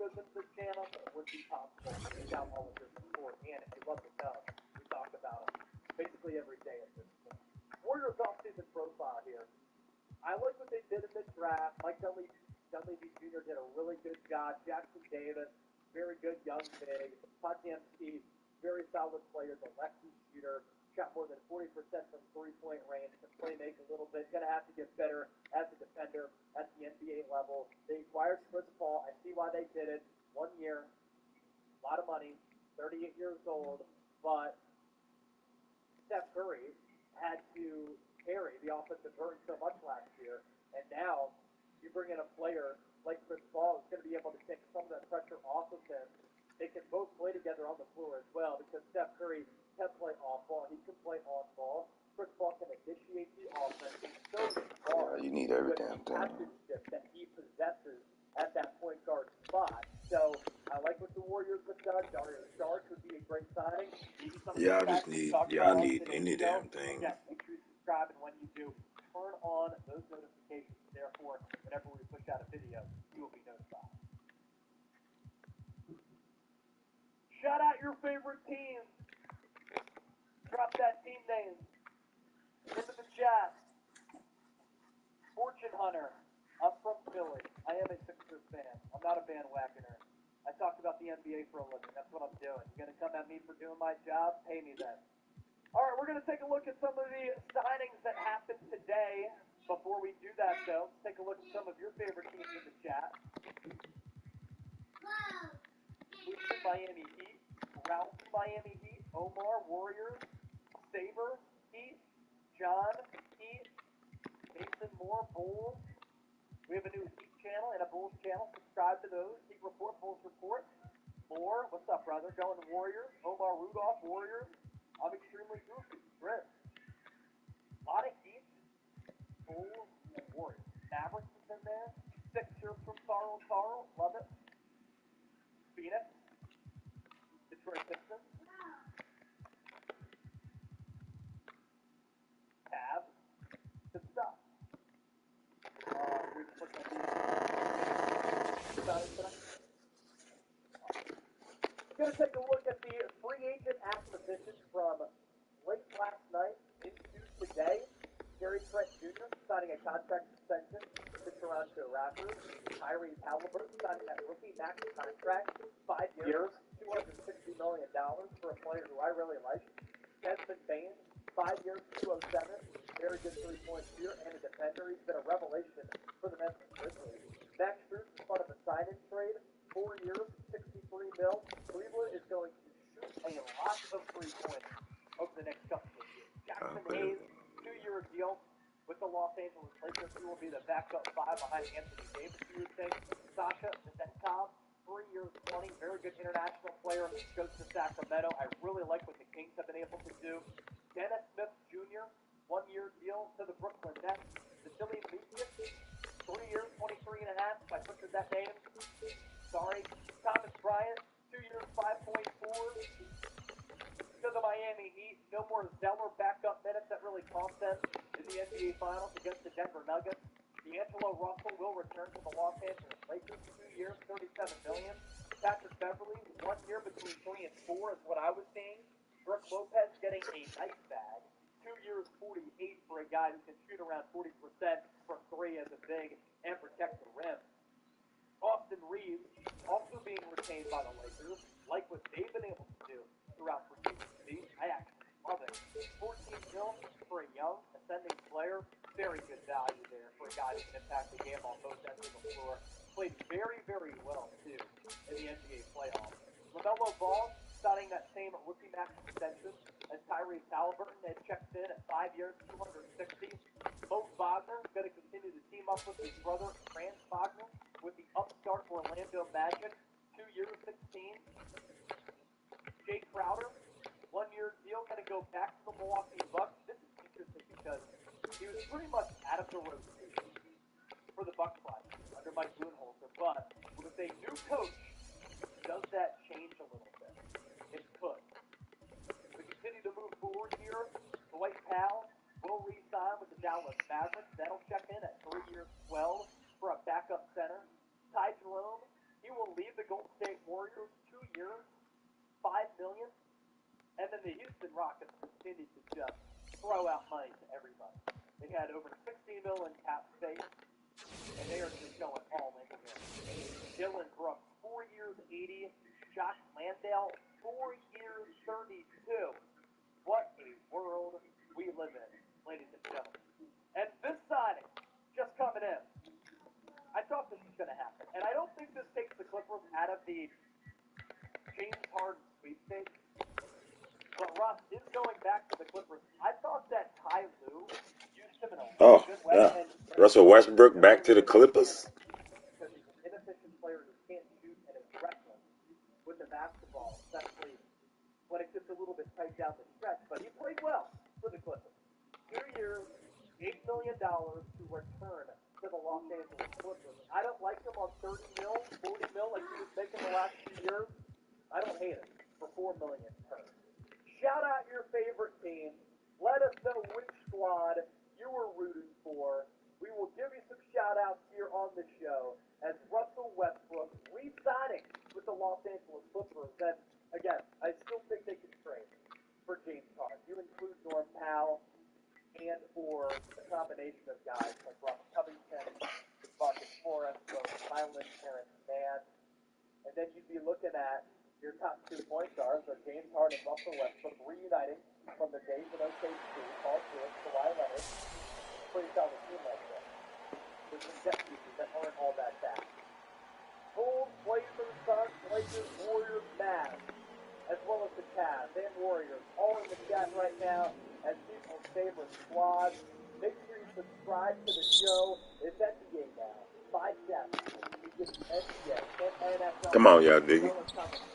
goes into this channel, it wouldn't be possible without all of your support. And if you love the dub, we talk about them basically every day at this point. Warriors offseason profile here. I like what they did in this draft. Mike Dunleavy Jr. did a really good job. Jackson Davis, very good young big. Podziemski, very solid player, the lefty shooter. Shot more than 40% from three-point range. Can play make a little bit. Going to have to get better as a defender at the NBA level. They acquired Chris Paul. I see why they did it. 1 year, a lot of money, 38 years old. But Steph Curry had to carry the offensive burden so much last year. And now you bring in a player like Chris Paul who's going to be able to take some of that pressure off of him. They can both play together on the floor as well because Steph Curry can play off ball. He can play on ball. Chris Paul can initiate the offense. He's so smart. Yeah, you need every damn thing. That he possesses at that point guard spot. So I like what the Warriors have done. Dario Saric would be a great signing. Y'all just need, y'all need any damn thing. Yeah, make sure you subscribe, and when you do, turn on those notifications. Therefore, whenever we push out a video, you will be notified. Shout out your favorite teams. Drop that team name into the chat. Fortune Hunter. I'm from Philly. I am a Sixers fan. I'm not a bandwagoner. I talk about the NBA for a living. That's what I'm doing. You're going to come at me for doing my job? Pay me then. All right, we're going to take a look at some of the signings that happened today. Before we do that, though, let's take a look at some of your favorite teams in the chat. Houston, Miami Heat. Ralph, Miami Heat. Omar, Warriors. Saber, Heat. John, Heat. Mason Moore, Bulls. We have a new Heat channel and a Bulls channel. Subscribe to those. Heat Report, Bulls Report. Moore, what's up, brother? Going to Warriors. Omar Rudolph, Warriors. I'm extremely goofy. Chris. A lot of Heat, Bulls, and Warriors. Mavericks is in there. Sixers from Carl. Love it. Phoenix. Detroit Pistons. Cavs. Good stuff. We're just looking at these. We're going to take a look at the free agent acquisitions from late last night into today. Gary Trent Jr. signing a contract extension with the Toronto Raptors. Tyrese Halliburton signing that rookie max contract, 5 years, $260 million for a player who I really like. Desmond Bain, 5 years, 207. Very good three-point shooter and a defender. He's been a revelation for the Memphis Grizzlies. Max Strus is part of a sign-in trade. 4 years, $63 million. Cleveland is going to shoot a lot of three-pointers over the next couple of years. Jackson Hayes, 2-year deal with the Los Angeles Lakers. He will be the backup 5 behind Anthony Davis, you would think. Sasha Vezenkov, 3 years, 20. Very good international player. Goes to Sacramento. I really like what the Kings have been able to do. Dennis Smith Jr., 1-year deal to the Brooklyn Nets. Vasily Mikic, 3 years, 23 and a half. If I butchered that name, sorry. Thomas Bryant, 2 years, 5.4. To the Miami Heat. No more Zeller backup minutes that really cost them in the NBA Finals against the Denver Nuggets. D'Angelo Russell will return to the Los Angeles Lakers. 2 years, $37 million. Patrick Beverley, 1 year between 3 and 4 is what I was seeing. Brooke Lopez getting a nice bag. 2 years, 48 for a guy who can shoot around 40% from 3 as a big and protect the rim. Austin Reeves also being retained by the Lakers. Like what they've been able to do throughout free agency. I actually love it. 14 mil for a young, ascending player. Very good value there for a guy who can impact the game on both ends of the floor. Played very, very well, too, in the NBA playoffs. LaMelo Ball signing that same rookie max extension as Tyrese Halliburton. They checked in at 5 years, $260. Mo Wagner going to continue to team up with his brother, Franz Wagner, with the upstart Orlando Magic. 2 years, 16. Jay Crowder, 1-year deal, going to go back to the Milwaukee Bucks. This is interesting because he was pretty much out of the rotation for the Bucks last year under Mike Budenholzer. But with a new coach, does that change a little bit? It could. We continue to move forward here. Dwight Powell will re-sign with the Dallas Mavericks. That'll check in at 3 years, 12 for a backup center. Ty Jerome, he will leave the Golden State Warriors, 2 years, $5 million, and then the Houston Rockets continued to just throw out money to everybody. They had over $60 million in cap space, and they are just going all in here. Dylan Brooks, 4 years, 80. Josh Landale, 4 years, 32. What a world we live in, ladies and gentlemen. And this signing, just coming in, I thought this was going to happen. And I don't think this takes the Clippers out of the James Harden sweepstakes. But Russ is going back to the Clippers. I thought that Ty Lue used him in a really good way. Yeah. And Russell Westbrook back to the Clippers. Because he's an inefficient player who can't shoot and is reckless with the basketball, especially when it gets a little bit tight down the stretch. But he played well for the Clippers. 2 years, $8 million to return to the Los Angeles Clippers. I don't like him on 30 mil, 40 mil like he was making the last few years. I don't hate him for $4 million per. Shout out your favorite team. Let us know which squad you were rooting for. We will give you some shout outs here on the show as Russell Westbrook re-signing with the Los Angeles Clippers. And again, I still think they can trade for James Harden. You include Norm Powell and or a combination of guys like Robert Covington, Marcus Morris, Rose Highland, Terrence Mann. And then you'd be looking at your top 2 point guards are James Harden and Russell Westbrook reuniting from the days in OKC, Paul George, Kawhi Leonard. Pretty solid team right there. There's some depth pieces that aren't all that bad. Bulls, Blazers, Suns, Lakers, Warriors, Mavs, as well as the Cavs and Warriors, all in the chat right now as people's favorite squads. Make sure you subscribe to the show. It's NBA now. 5 chats. We get the NBA and NFL. Come on, y'all, dig it.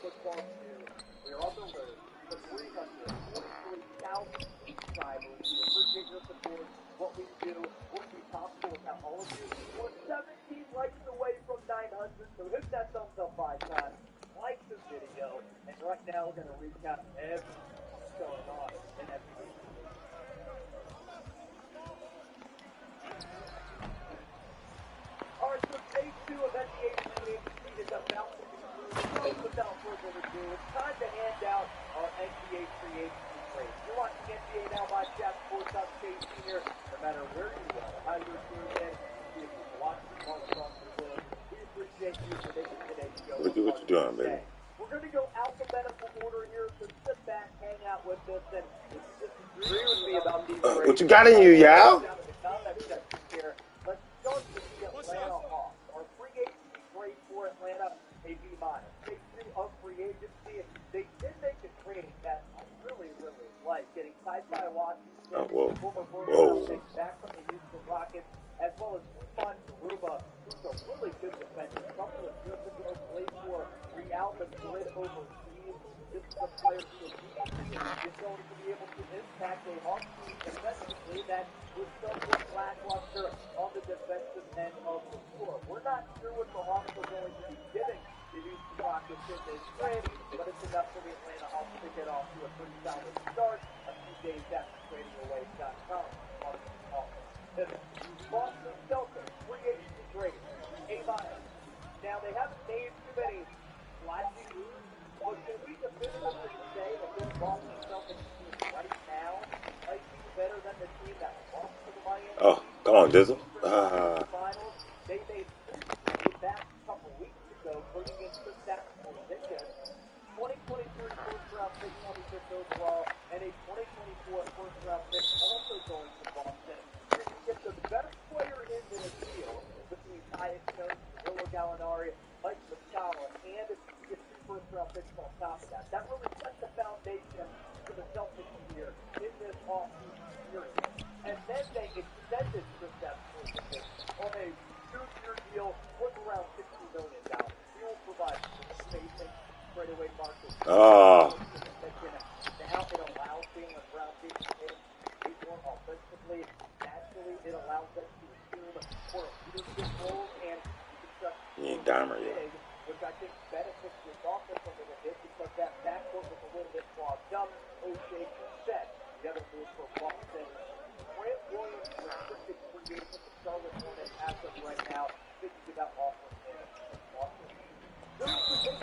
Football news. We are on the road to 343,000 subscribers. We appreciate your support. What we do wouldn't be possible without all of you. We're 17 likes away from 900, so hit that thumbs up icon. Like this video, and right now we're going to recap everything that's going on in NBA. All right, so day 2 of NBA free agency is about to conclude. So without further ado, it's time to hand out our NBA free agency grades. You're watching NBA Now by Chat Sports. I'm Chase Senior. No matter where you are, how you're tuning in, if you're watching all across the globe, we appreciate you for making today's show. Look at what you're doing, baby. We're going to go alphabetical order here, so sit back, hang out with us, and if you disagree with me about these grades, What you got in you, y'all? down in the comment section here. Let's start with the Atlanta Hawks. Our free agency grade for Atlanta, a B-. Day 2 of free agency, they did make a trade that I really, really like, getting Ty Washington, former first-round pick back from the Houston Rockets, as well as Usman Garuba, who's a really good defender. A couple of years ago, played for Real Madrid overseas. This is a player who is going to be able to impact a Hawks team defensively that was somewhat lackluster on the defensive end of the floor. We're not sure what the Hawks are going to be giving the Houston Rockets in this trade, but it's enough for the Atlanta Hawks to get off to a pretty solid start a few days after trading away Scott Collins on the offense. Boston Celtics, free agency grade, A-. Now, they haven't made too many flashy moves, but can we definitively say that this Boston Celtics team right now might be better than the team that lost to the Miami? Oh, come on, Dizzle. Finals. They made that a couple weeks ago, bringing in Kristaps Porzingis, 2023 first-round pick, 25th overall, and a 2024 first-round pick also going to Boston. You can get the best player in this deal between Tyus Jones, Danilo Gallinari, Mike Muscala, and you get 2 first-round picks on top of that. That really sets the foundation for the Celtics here in this off-season period. And then they extended Kristaps Porzingis on a 2-year deal worth around $60 million. He will provide spacing, straightaway market. Now it allows Jaylen Brown to be more offensively. Naturally, it allows them to assume more leadership roles, and you can You ain't Dahmer big, yet. which I think benefits this offense a little bit because that backcourt was a little bit clogged up. O'Shea set. The other move for Boston. Grant Williams restricted free agent to Charlotte Hornets as of right now. Thinking about offering him. Those are the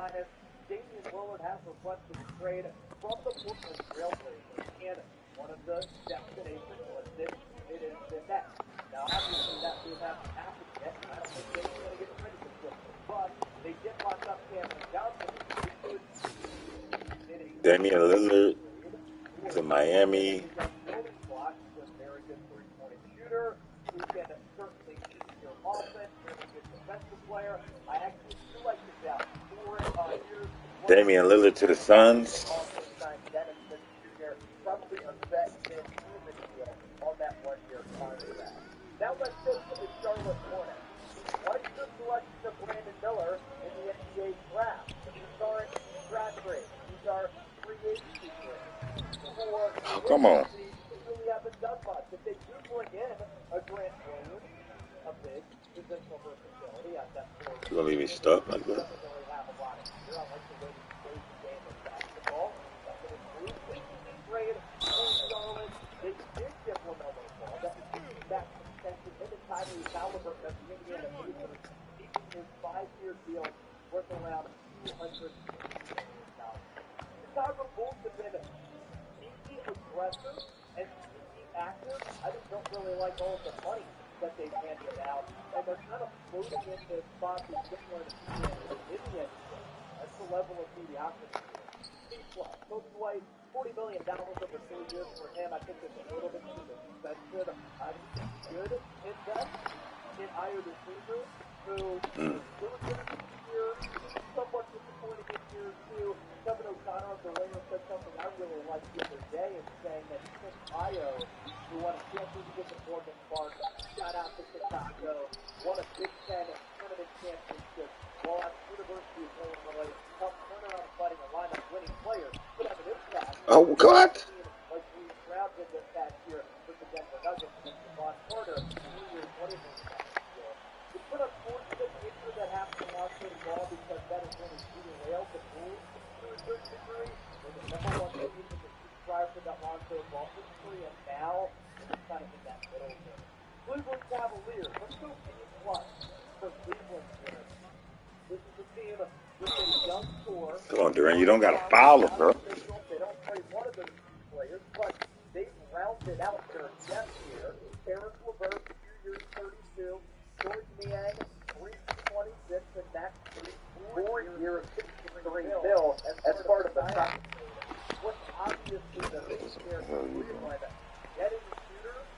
minus. Damian Lillard has requested a trade from the Portland Trailblazers, and one of the destinations listed, it is the Nets. Now, obviously, that move hasn't happened yet. I don't think Dame's going to get traded this quickly, but they did lock up Cameron Johnson, who could Damian Lillard to Miami. building blocks, a very good three-point shooter who can certainly shoot your offense, really good defensive player. I actually do like the Dallas. 4 years. Damian Lillard to the Suns. Also signed Dennis Smith Jr., probably a vet and proven deal on that 1-year contract. Now let's go to the Charlotte Hornets. Like the selection of Brandon Miller in the NBA draft. These aren't draft grades. These are free agency grades. Oh, come on. They really haven't done much. If they do bring in a Grant Williams, a big positional versatility at that point, You gonna leave me stuck like that? doesn't really have a lot of gear. I like the way he plays the game of basketball. That's an improvement. Trade in Charlotte. They did get LaMelo Ball. That was back extension. Him and Tyrese Halliburton at the Indiana Pacers. Keeping his 5-year deal worth around $200 million. Chicago Bulls have been sneaky aggressive and sneaky active. I just don't really like all of the money that they've handed out, and they're kind of floating into spots similar to in the NBA. That's the level of mediocrity. C-plus. Kobe White, $40 million over 3 years for him. I think it's a little bit too expensive. I should invest in either receiver who really good at this year, somewhat disappointing in year 2. Kevin O'Connor of the Ringer said something I really liked the other day in saying that he thinks Io, who won a championship at Morgan Park, got out to Chicago, won a Big Ten tournament championship, while at the University of Illinois, helped turn around fighting a line of winning players, could have an impact. Oh, God. Like we Stroud did this past year with the Denver Nuggets against Devon Carter, 3 years, 20 years year. We put up 46 inches that happened to Lonzo Ball because that is really shooting rails the Bulls to a certain degree. They were the #1 seed in the prior to that Lonzo Ball history, and now it's kind of in that middle there. Cleveland Cavaliers, let's go A+ for Cleveland here. This is a team with a young core. Come on, Durant. You don't got to foul him, bro. They don't play one of those two players, but they've rounded out their depth here. Terrence LeVert, 2 years, 32. George Niang, 3 years, 26. And Max 4 years, 63 mil as part of the top. What's obviously the big here for Cleveland, getting shooters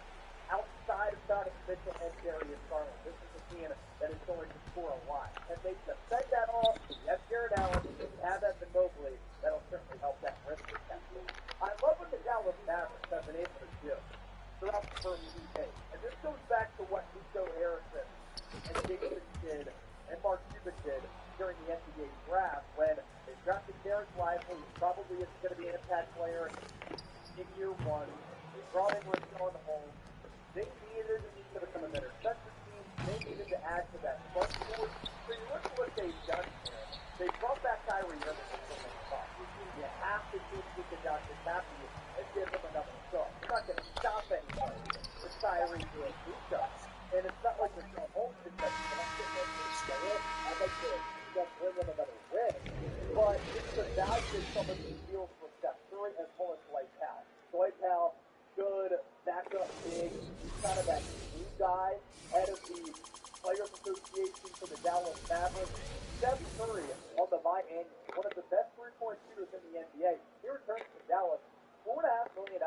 outside of Donovan Mitchell and Darius Garland. This is a team that is going to score a lot. And they defend that all. You have Jared Allen, you have Evan Mobley. That'll certainly help that rim protection. I love what the Dallas Mavericks have been able to do throughout the first 2 days. And this goes back to what Nico Harrison and Jason did and Mark Cuban did during the NBA draft when they drafted Derek Lively, who probably isn't going to be an impact player in year 1. They brought in Richaun Holmes. They needed to become a better defensive team. They needed to add to that front court. So you look at what they've done here. They brought back Kyrie Irving from the top. You have to keep Luka Doncic happy and give him another shot. You're not going to stop anybody with Kyrie doing Luka. And it's not like there's no home defense. I'd like to see them bring him another ring. But it's the value of some of these deals for Steph Curry as well as Dwight Powell. Dwight Powell, good backup big. He's kind of that new guy, head of the Players Association for the Dallas Mavericks. Steph Curry on the biannual, one of the best three-point shooters in the NBA. He returns to Dallas, $4.5 million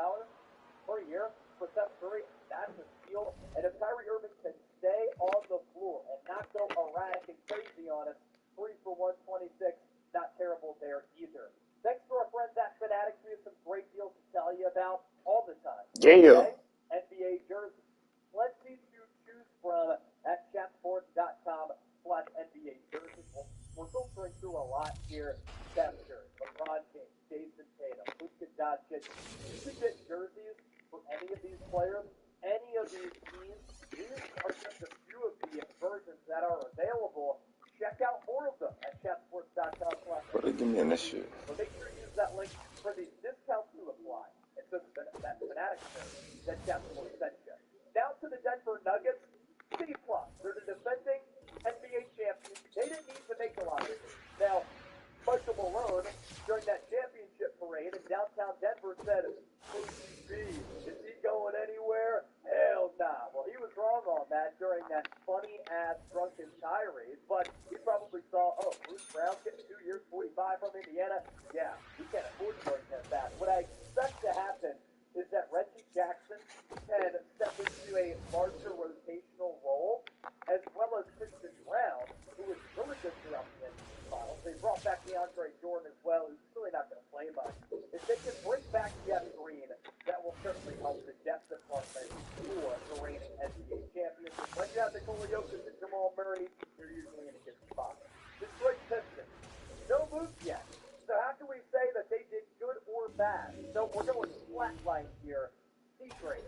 per year for Steph Curry. That's a steal. And if Kyrie Irving can stay on the floor and not go erratic and crazy on us, 3 for 126, not terrible there either. Thanks to our friends at Fanatics. We have some great deals to tell you about all the time. Yeah. Okay? NBA jerseys. Plenty to choose from at chatsports.com/NBA jerseys. We're filtering through a lot here. Steph Curry, LeBron James, Jason Tatum, Luka Doncic. You can get jerseys for any of these players, any of these teams. These are just a few of the versions that are available. Check out more of them at chatsports.com/NBA. Brother, give me in this shit. So make sure you use that link for these discounts to apply. It says that Fanatics that Chatsports sent you. Down to the Denver Nuggets, C+. They're the defending NBA champions. They didn't need to make a lot of it. Now, guy from Indiana, yeah, we can't afford to lose him back. What I expect to happen is that Reggie Jackson can step into a larger rotational role, as well as Christian Brown, who was really good throughout the NBA finals. They brought back DeAndre Jordan as well, who's really not going to play much. If they can bring back Jeff Green, that will certainly help the depth department for the reigning NBA champions. And when you have Nikola Jokic and Jamal Murray, you're usually in a good spot. Detroit Pistons, no moves yet. So how can we say that they did good or bad? So we're going flatline here. C grade.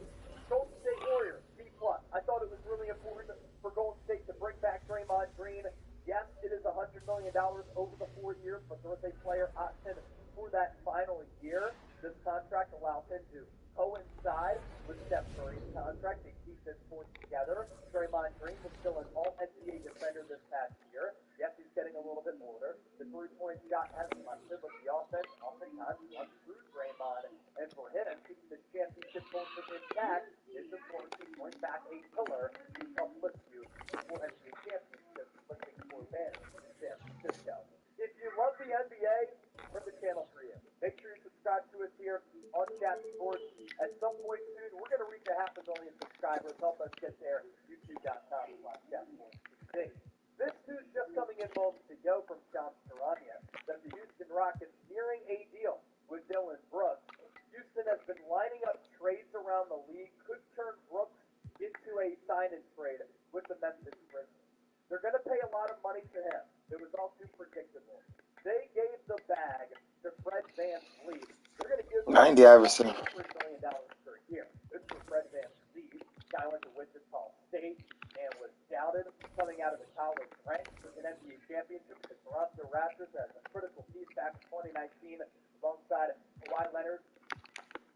Golden State Warriors, B+. I thought it was really important for Golden State to bring back Draymond Green. Yes, it is $100 million over the 4 years, but there was a player option for that final year. This contract allows him to coincide with Steph Curry's contract and keep this point together. Draymond Green was still an all-NBA defender this past year. Yes, he's getting a little bit older. The three-point shot hasn't left him, but the offense oftentimes runs through Draymond. And for him, keeping the championship culture intact is important to bring back a pillar to uplift you for NBA championships, lifting for banners in San Francisco. If you love the NBA, we're the channel for you. Make sure you subscribe to us here on Chat Sports. At some point soon, we're going to reach 500,000 subscribers. Help us get there. YouTube.com/ChatSportsTV. This news just coming in moments ago from Shams Charania that the Houston Rockets nearing a deal with Dylan Brooks. Houston has been lining up trades around the league, could turn Brooks into a sign-and trade with the Memphis Grizzlies. They're going to pay a lot of money to him. It was all too predictable. They gave the bag to Fred VanVleet. They're going to give him Andy Iverson. $3 million per year. This is for Fred VanVleet. Guy went to Wichita State and was doubted coming out of the college ranks with an NBA championship with the Toronto Raptors as a critical piece back in 2019 alongside Kawhi Leonard,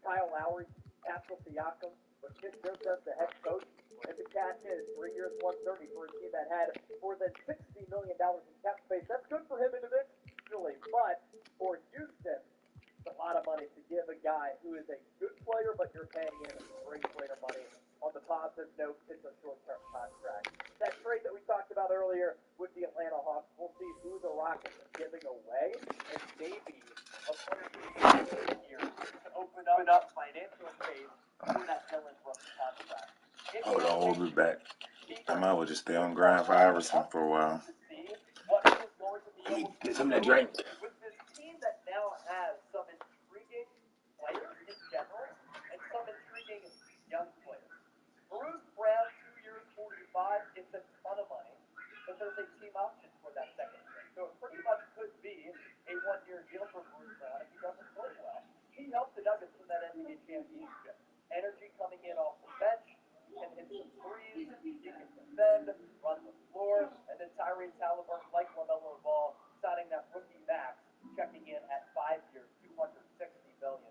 Kyle Lowry, Pascal Siakam, with Nick Nurse as the head coach. And the cash in 3 years, 130 for a team that had more than $60 million in cap space. That's good for him individually, but for Houston, it's a lot of money to give a guy who is a good player, but you're paying him great player money. On the positive note, it's a short-term contract. That trade that we talked about earlier with the Atlanta Hawks, we'll see who the Rockets are giving away, and maybe a player here to open up financial space for that Dylan Brooks contract. Hold on, we'll be back. I might as well just stay on grind for Iverson for a while. Get some of that drink. With this team that now has some intriguing players in general and some intriguing young players. Bruce Brown, 2 years, 45, it's a ton of money, but there's a team option for that second year. So it pretty much could be a one-year deal for Bruce Brown if he doesn't play well. He helped the Nuggets win that NBA championship. Energy coming in off the bench, can hit some threes, he can defend, run the floor, and then Tyrese Halliburton, like LaMelo Ball, signing that rookie max, checking in at 5 years, $260 million.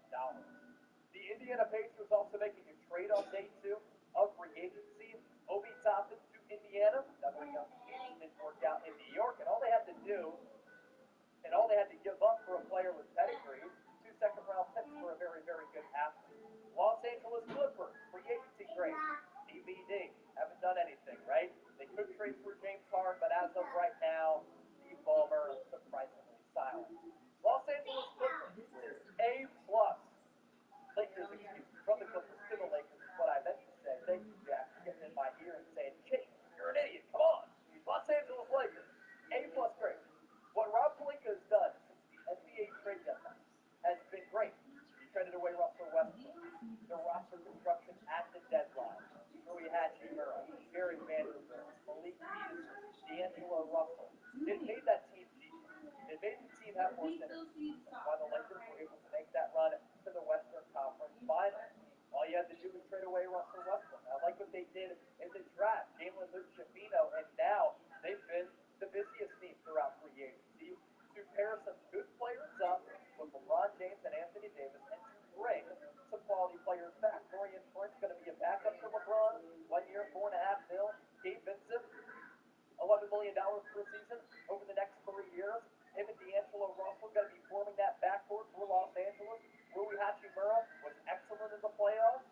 The Indiana Pacers also making a trade on day 2 of free agency. Obi Toppin to Indiana. That was young team didn't work out in New York, and all they had to do, and all they had to give up for a player with pedigree, 2 second-round picks for a very, very good athlete. Los Angeles Clippers, free agency grade, DVD, haven't done anything, right? They could trade for James Harden, but as of right now, Steve Ballmer is surprisingly silent. Los Angeles Clippers is A+. Lakers, excuse me, from the Clippers to the Lakers is what I meant to say. Thank you, Jack, for getting in my ear and saying, Chase, you're an idiot, come on. Los Angeles Lakers, A+ grade. What Rob Pelinka has done since the NBA trade deadline has been great. He traded away Russell Westbrook. The roster construction at the deadline. Rui Hachimura, Gary Vanderbilt, Malik Beasley, D'Angelo Russell. It made that team deeper. It made the team have more synergy. That's why the Lakers were able to make that run to the Western Conference Finals. All you had to do was trade away Russell Westbrook. I like what they did in the draft. Jalen Luchamino, and now they've been the busiest team throughout free agency to pair some good players up with LeBron James and Anthony Davis and to bring some quality players back. Dorian Prince going to be a backup to LeBron. 1 year, $4.5 million. Gabe Vincent, $11 million per season over the next 3 years. Him and D'Angelo Russell going to be forming that backcourt for Los Angeles. Rui Hachimura was excellent in the playoffs.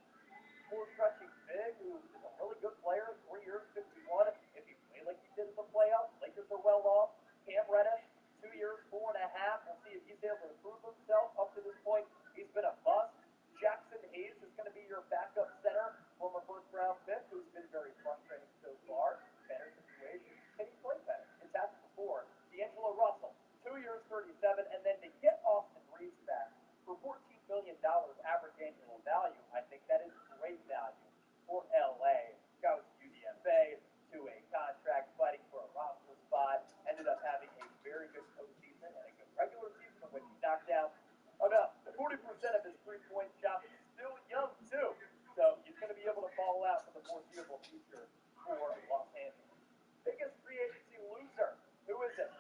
Poor stretching big, who is a really good player. 3 years, 51. If you play like you did in the playoffs, Lakers are well off. Cam Reddish, 2 years, $4.5 able to prove himself. Up to this point, he's been a bust. Jackson Hayes is going to be your backup center, former first-round pick, who's been very frustrating so far. Better situation. Can he play better? It's happened before. D'Angelo Russell, 2 years, 37, and then to get Austin Reeves back for $14 million average annual value, I think that is great value for LA. Goes UDFA, 2-way contract, fighting for a roster spot. Ended up having a very good postseason and a good regular season in which he knocked down about 40% of his three-point shot. Still young, too. So he's going to be able to ball out for the foreseeable future for Los Angeles. Biggest free agency loser. Who is it?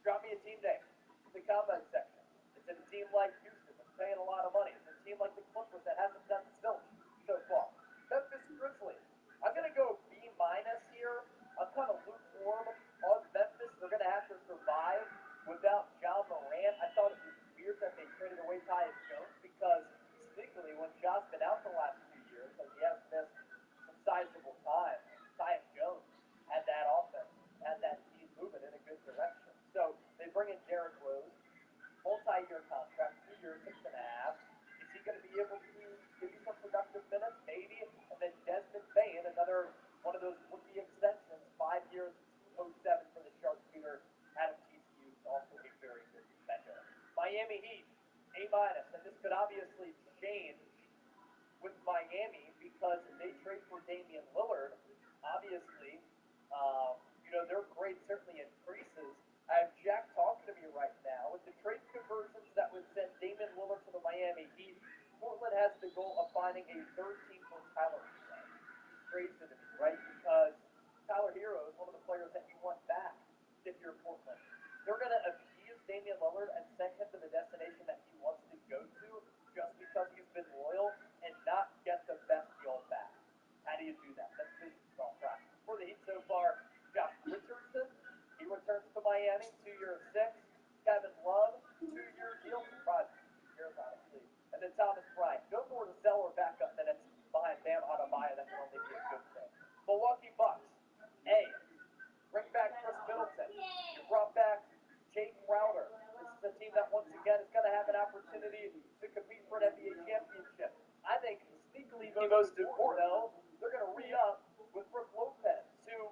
Drop me a team name in the comment section. Is it a team like Houston that's paying a lot of money? Is it a team like the Clippers that hasn't done zilch so far? Memphis Grizzlies. I'm going to go B- here. I'm kind of lukewarm on Memphis. They're going to have to survive without John Morant. I thought it was weird that they traded away Tyus Jones because sneakily when John's been out the last 2 years, because he has missed some sizable time, Tyus Jones had that offense, had that team moving in a good direction. So they bring in Derrick Rose, multi-year contract, 2 years, 6.5. Is he going to be able to give you some productive minutes? Maybe. And then Desmond Bain, another one of those rookie extensions, 5 years, 07 for the sharpshooter out of TCU, also a very good defender. Miami Heat, A-, and this could obviously change with Miami because they trade for Damian Lillard. Obviously, their grade certainly increases. I have Jack talking to me right now. With the trade conversions that would send Damian Lillard to the Miami Heat, Portland has the goal of finding a third team for Tyler Hero. Trades to me, right? Because Tyler Hero is one of the players that you want back if you're Portland. They're going to appease Damian Lillard and send him to the destination that he wants to go to just because he's been loyal and not get the best deal back. How do you do that? That's business all practice. For the Heat so far, Josh Richardson, he returns to Miami, 2 years, 6. Kevin Love, 2-year deal, surprising. Years, honestly. And then Thomas Bryant. No more to sell or backup minutes behind Bam Adebayo. That can only be a good thing. Milwaukee Bucks. A. Bring back Chris Middleton. You brought back Jay Crowder. This is a team that, once again, is going to have an opportunity to compete for an NBA championship. I think, sneakily, the most important, they're going to re-up with Brook Lopez, who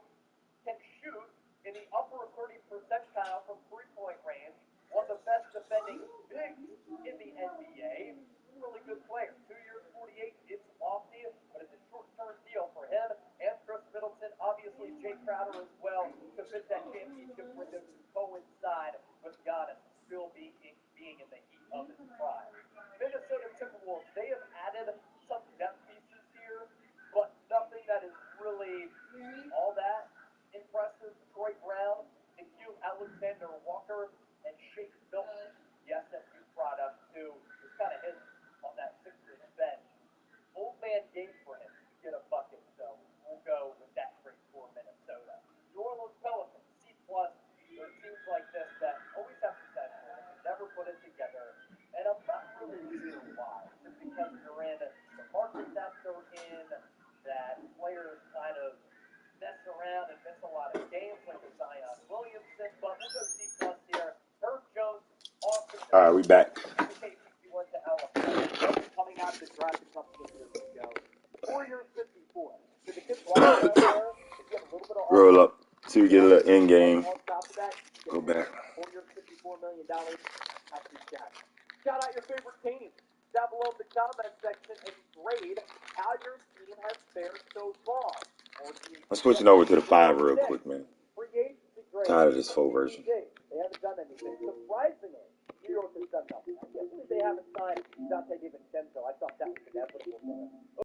can shoot in the upper 30 percentile from three-point range. One of the best defending bigs in the NBA. Really good player. 2 years, 48. It's lofty, but it's a short-term deal for him and Chris Middleton. Obviously, Jay Crowder as well to fit that championship window to coincide with Giannis still being in the heat of his prime. Minnesota Timberwolves, they have added some depth pieces here, but nothing that is really all that impressive. Troy Brown, Nikhil Alexander-Walker, and Shake Milton, the SMU product, who is kind of hidden on that Sixers bench. Old man game for him to get a bucket, so we'll go with that trade for Minnesota. New Orleans Pelicans, C+. There are teams like this that always have potential and can never put it together. And I'm not really sure why. Just because you're in the market that they're in, that players kind of mess around and miss a lot of games like the Zion Williamson. But we'll go C+ here. Herb Jones, Austin. All right, we back. He went to Alabama. Coming out of the draft a couple of years ago. 4 years, 54. So the kid's walking out there. If you have a little bit of Roll up. See we get a little end game. on top of that, Go back. 4 years, $54 million. Have to check. Shout out your favorite teams down below in the comment section and grade how your team has fared so far. I'm switching over to the 5 real quick, man. Tired of this 4 version.